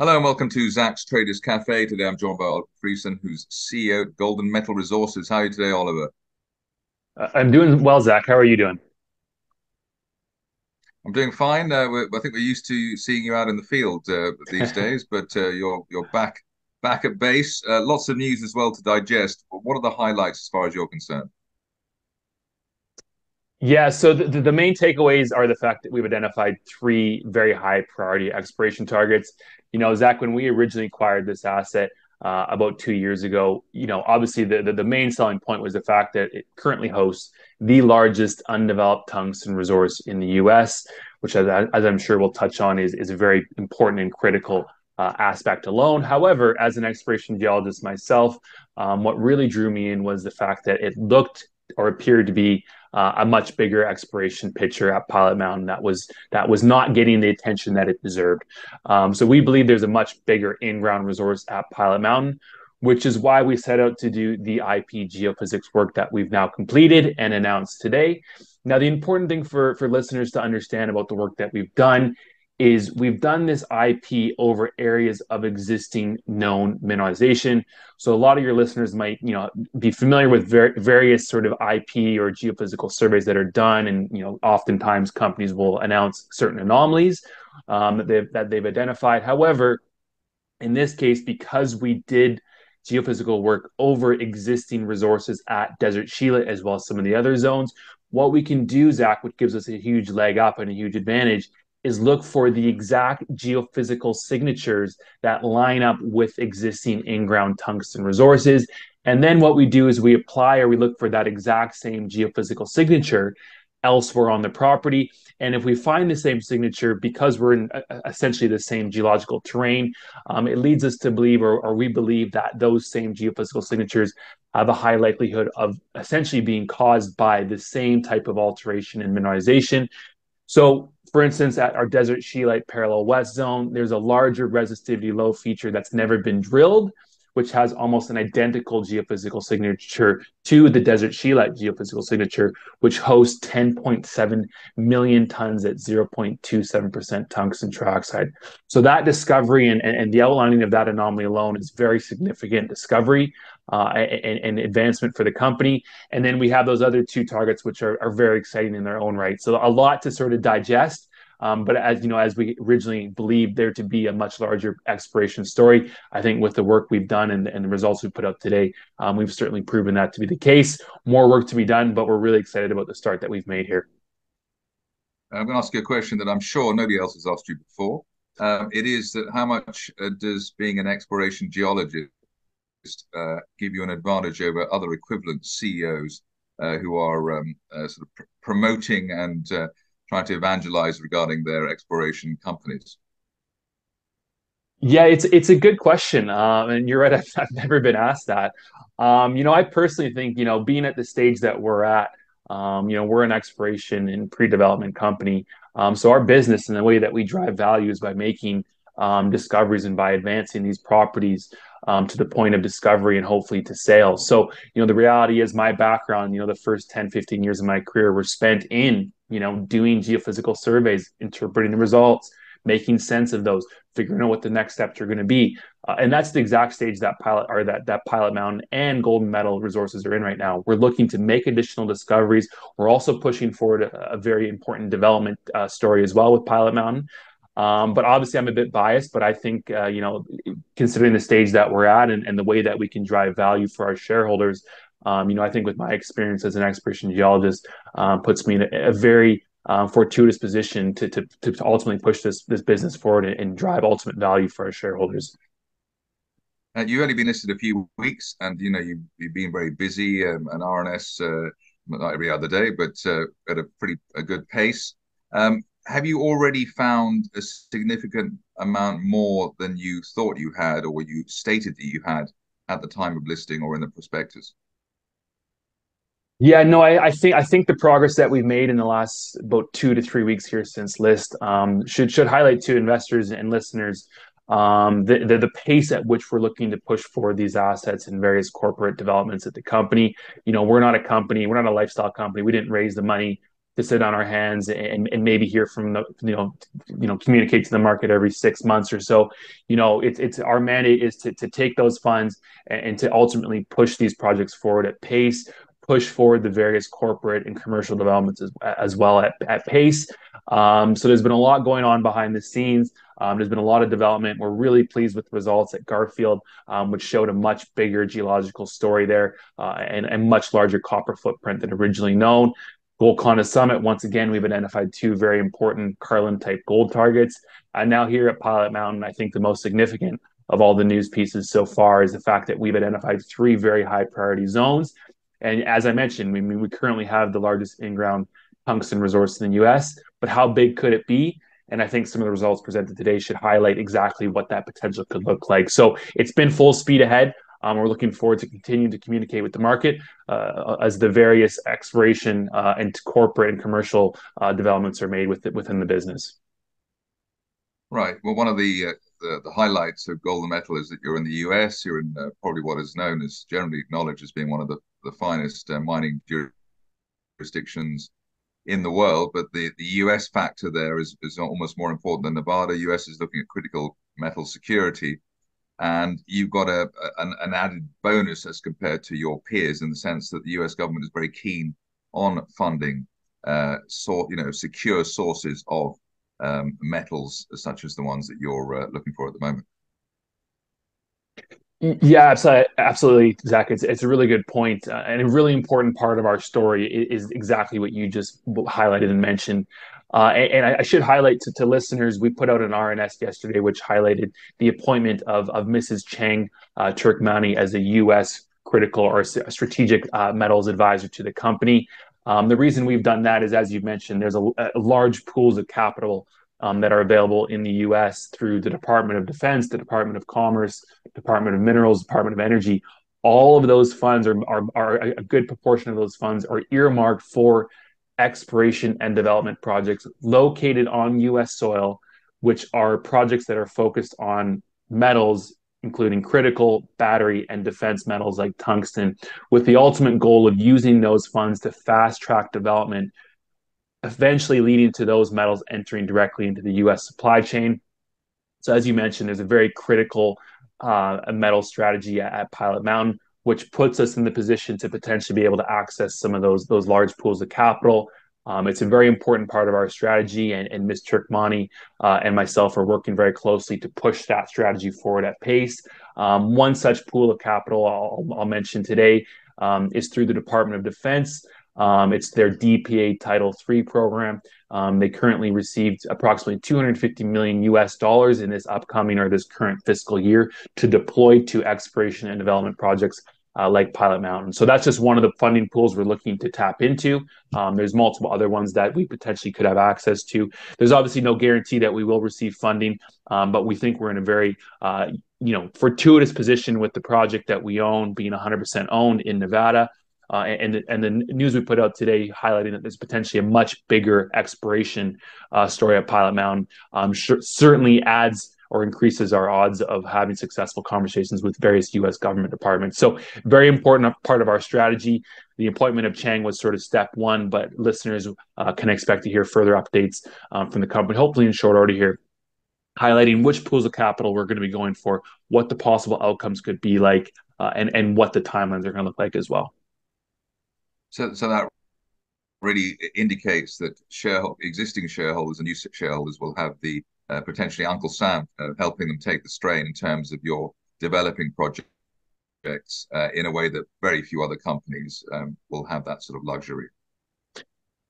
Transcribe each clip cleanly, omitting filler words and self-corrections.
Hello and welcome to Zak's Traders Cafe. Today I'm joined by Oliver Friesen, who's CEO at Golden Metal Resources. How are you today, Oliver? I'm doing well, Zach. How are you doing? I'm doing fine. I think we're used to seeing you out in the field these days, but you're back at base. Lots of news as well to digest. But what are the highlights as far as you're concerned? Yeah, so the main takeaways are the fact that we've identified three very high priority exploration targets. Zach, when we originally acquired this asset about 2 years ago, obviously the main selling point was the fact that it currently hosts the largest undeveloped tungsten resource in the US, which, as I'm sure we'll touch on, is a very important and critical aspect alone. However, as an exploration geologist myself, what really drew me in was the fact that it looked or appeared to be a much bigger exploration picture at Pilot Mountain that was not getting the attention that it deserved. So we believe there's a much bigger in-ground resource at Pilot Mountain, which is why we set out to do the IP geophysics work that we've now completed and announced today. Now, the important thing for listeners to understand about the work that we've done is we've done this IP over areas of existing known mineralization. So a lot of your listeners might, be familiar with various sort of IP or geophysical surveys that are done, and oftentimes companies will announce certain anomalies that they've identified. However, in this case, because we did geophysical work over existing resources at Desert Sheila as well as some of the other zones, what we can do, Zach, which gives us a huge leg up and a huge advantage, is look for the exact geophysical signatures that line up with existing in-ground tungsten resources. And then what we do is we apply or we look for that exact same geophysical signature elsewhere on the property. And if we find the same signature, because we're in essentially the same geological terrain, it leads us to believe, or we believe, that those same geophysical signatures have a high likelihood of essentially being caused by the same type of alteration and mineralization. So, for instance, at our Desert Scheelite Parallel West zone, there's a larger resistivity low feature that's never been drilled, which has almost an identical geophysical signature to the Desert Scheelite geophysical signature, which hosts 10.7 million tons at 0.27% tungsten trioxide. So that discovery and the outlining of that anomaly alone is very significant discovery and advancement for the company. And then we have those other two targets, which are very exciting in their own right. So a lot to sort of digest. But as you know, as we originally believed there to be a much larger exploration story, I think with the work we've done and the results we put out today, we've certainly proven that to be the case. More work to be done, but we're really excited about the start that we've made here. I'm going to ask you a question that I'm sure nobody else has asked you before. It is that how much does being an exploration geologist give you an advantage over other equivalent CEOs who are sort of promoting and trying to evangelize regarding their exploration companies? Yeah, it's a good question, and you're right. I've never been asked that. I personally think being at the stage that we're at, we're an exploration and pre-development company. So our business and the way that we drive value is by making discoveries and by advancing these properties to the point of discovery and hopefully to sale. So the reality is my background. The first 10, 15 years of my career were spent in doing geophysical surveys, interpreting the results, making sense of those, figuring out what the next steps are going to be. And that's the exact stage that Pilot Mountain and Golden Metal Resources are in right now. We're looking to make additional discoveries. We're also pushing forward a very important development story as well with Pilot Mountain. But obviously, I'm a bit biased, but I think, considering the stage that we're at and the way that we can drive value for our shareholders, I think with my experience as an exploration geologist, puts me in a very fortuitous position to ultimately push this business forward and drive ultimate value for our shareholders. You've only been listed a few weeks, and you've been very busy. An RNS not every other day, but at a good pace. Have you already found a significant amount more than you thought you had, or what you stated that you had at the time of listing or in the prospectus? Yeah, no, I think the progress that we've made in the last about 2 to 3 weeks here since list should highlight to investors and listeners the pace at which we're looking to push forward these assets and various corporate developments at the company. We're not a company, we're not a lifestyle company. We didn't raise the money to sit on our hands and maybe hear from the communicate to the market every 6 months or so. It's our mandate is to take those funds and to ultimately push these projects forward at pace, push forward the various corporate and commercial developments as well at pace. So there's been a lot going on behind the scenes. There's been a lot of development. We're really pleased with the results at Garfield, which showed a much bigger geological story there and much larger copper footprint than originally known. Golconda Summit, once again, we've identified two very important Carlin-type gold targets. And now here at Pilot Mountain, I think the most significant of all the news pieces so far is the fact that we've identified three very high priority zones. And as I mentioned, we currently have the largest in-ground tungsten resource in the US, but how big could it be? And I think some of the results presented today should highlight exactly what that potential could look like. So it's been full speed ahead. We're looking forward to continuing to communicate with the market as the various exploration and corporate and commercial developments are made within the business. Right. Well, one of the highlights of gold and metal is that you're in the US. You're in probably what is known as generally acknowledged as being one of the finest mining jurisdictions in the world. But the US factor there is almost more important than Nevada. US is looking at critical metal security. And you've got an added bonus as compared to your peers in the sense that the US government is very keen on funding secure sources of metals such as the ones that you're looking for at the moment. Yeah, absolutely, Zach. It's a really good point, and a really important part of our story is exactly what you just highlighted and mentioned. And I should highlight to listeners, we put out an RNS yesterday which highlighted the appointment of Mrs. Cheng Turkmani as a U.S. critical or strategic metals advisor to the company. The reason we've done that is, as you mentioned, there's a large pools of capital that are available in the US through the Department of Defense, the Department of Commerce, Department of Minerals, Department of Energy. All of those funds are a good proportion of those funds are earmarked for exploration and development projects located on US soil, which are projects that are focused on metals, including critical, battery, and defense metals like tungsten, with the ultimate goal of using those funds to fast track development, eventually leading to those metals entering directly into the US supply chain. So, as you mentioned, there's a very critical metal strategy at Pilot Mountain, which puts us in the position to potentially be able to access some of those large pools of capital. It's a very important part of our strategy, and Ms. Turkmani and myself are working very closely to push that strategy forward at pace. One such pool of capital I'll mention today is through the Department of Defense. It's their DPA Title III program. They currently received approximately 250 million US dollars in this upcoming or this current fiscal year to deploy to exploration and development projects like Pilot Mountain. So that's just one of the funding pools we're looking to tap into. There's multiple other ones that we potentially could have access to. There's obviously no guarantee that we will receive funding, but we think we're in a very fortuitous position with the project that we own being 100% owned in Nevada. And the news we put out today highlighting that there's potentially a much bigger exploration story at Pilot Mountain certainly adds or increases our odds of having successful conversations with various U.S. government departments. So very important part of our strategy. The appointment of Chang was sort of step one, but listeners can expect to hear further updates from the company, hopefully in short order here, highlighting which pools of capital we're going to be going for, what the possible outcomes could be like, and what the timelines are going to look like as well. So that really indicates that existing shareholders and new shareholders will have the potentially Uncle Sam helping them take the strain in terms of your developing projects in a way that very few other companies will have that sort of luxury.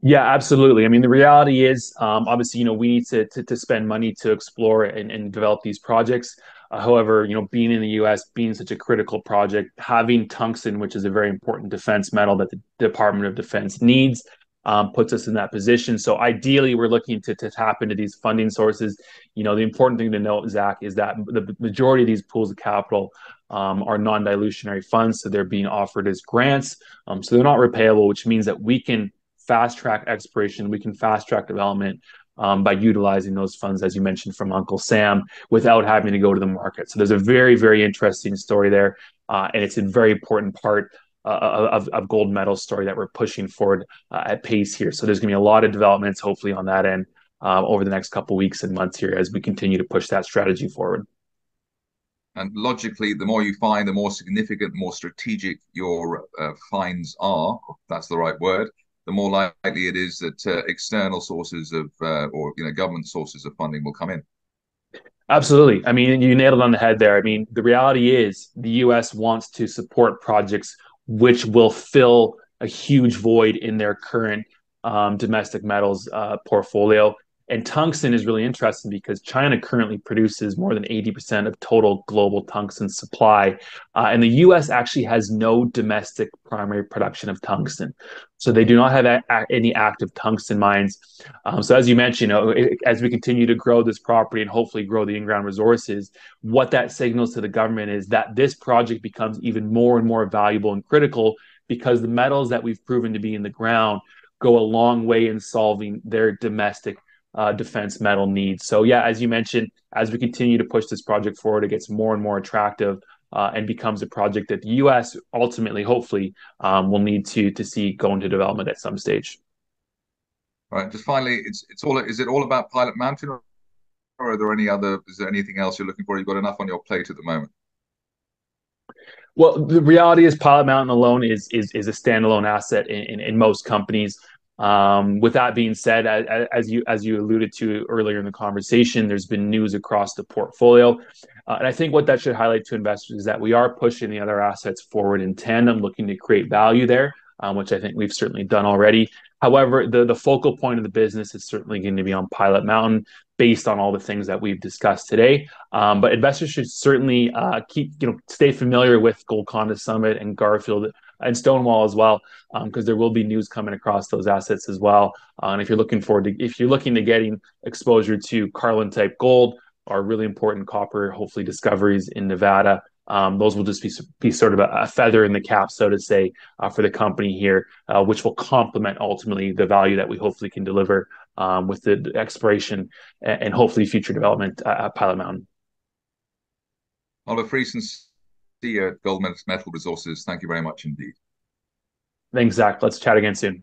Yeah, absolutely. I mean, the reality is, obviously, we need to spend money to explore and develop these projects. However, being in the U.S., being such a critical project, having tungsten, which is a very important defense metal that the Department of Defense needs, puts us in that position. So ideally, we're looking to tap into these funding sources. The important thing to note, Zach, is that the majority of these pools of capital are non-dilutionary funds, so they're being offered as grants. So they're not repayable, which means that we can fast track exploration, we can fast track development by utilizing those funds, as you mentioned, from Uncle Sam, without having to go to the market. So there's a very, very interesting story there, and it's a very important part of gold metal story that we're pushing forward at pace here. So there's going to be a lot of developments, hopefully, on that end over the next couple of weeks and months here as we continue to push that strategy forward. And logically, the more you find, the more significant, more strategic your finds are, if that's the right word, the more likely it is that external sources of, or government sources of funding will come in. Absolutely. I mean, you nailed it on the head there. I mean, the reality is the US wants to support projects which will fill a huge void in their current domestic metals portfolio. And tungsten is really interesting because China currently produces more than 80% of total global tungsten supply. And the US actually has no domestic primary production of tungsten. So they do not have any active tungsten mines. So as you mentioned, as we continue to grow this property and hopefully grow the in-ground resources, what that signals to the government is that this project becomes even more and more valuable and critical because the metals that we've proven to be in the ground go a long way in solving their domestic defense metal needs. So yeah, as you mentioned, as we continue to push this project forward, it gets more and more attractive. And becomes a project that the U.S. ultimately, hopefully, will need to see go into development at some stage. All right. Just finally, it's all. Is it all about Pilot Mountain, or are there any other? Is there anything else you're looking for? You've got enough on your plate at the moment. Well, the reality is Pilot Mountain alone is a standalone asset in most companies. With that being said, as you alluded to earlier in the conversation, there's been news across the portfolio, and I think what that should highlight to investors is that we are pushing the other assets forward in tandem, looking to create value there, which I think we've certainly done already. However, the focal point of the business is certainly going to be on Pilot Mountain, based on all the things that we've discussed today. But investors should certainly stay familiar with Golconda Summit and Garfield and Stonewall as well, because there will be news coming across those assets as well. And if you're looking to getting exposure to Carlin type gold or really important copper, hopefully discoveries in Nevada, those will just be sort of a feather in the cap, so to say, for the company here, which will complement ultimately the value that we hopefully can deliver with the exploration and hopefully future development at Pilot Mountain. Oliver Friesen, CEO at Gold Metal Resources. Thank you very much indeed. Thanks, Zach. Let's chat again soon.